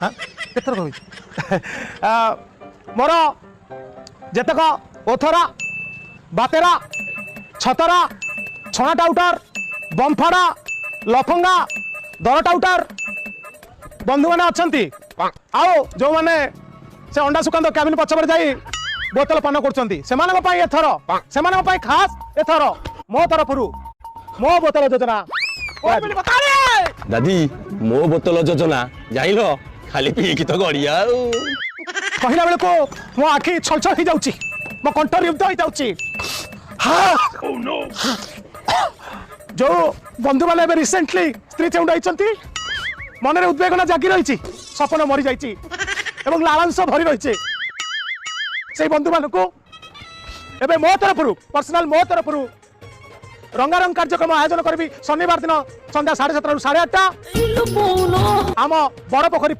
हाँ केतर कहि मोर जेतक ओथरा बातेरा छतरा छणा टाउटर बमफाड़ा लफंगा दर टाउटर बंधु मैंने अच्छा आओ जो मैंने से अंडा सुकांत कैबिन पछपर जाई बोतल पान कर खास एथर मो तरफ मो बोतल योजना दादी मो बोतल योजना जाइल खाली पीकी तो गड़िया कहला बेले को मो आखि छल छल हो जाउची मो कंठ रुद्ध हो जाउची हाँ जो बंधु मैंने रिसेंटली स्त्री चौंड होती मन में उद्वेगना जागी रही सपन मरी जाइए एवं लालांश भरी रही से बंधु मान को एबे मो तरफ पर्सनाल मो तरफ रंगारंग कार्यक्रम आयोजन करी शनिवार दिन संध्या 7:30 ରୁ 8:30 आम बड़ पोखरी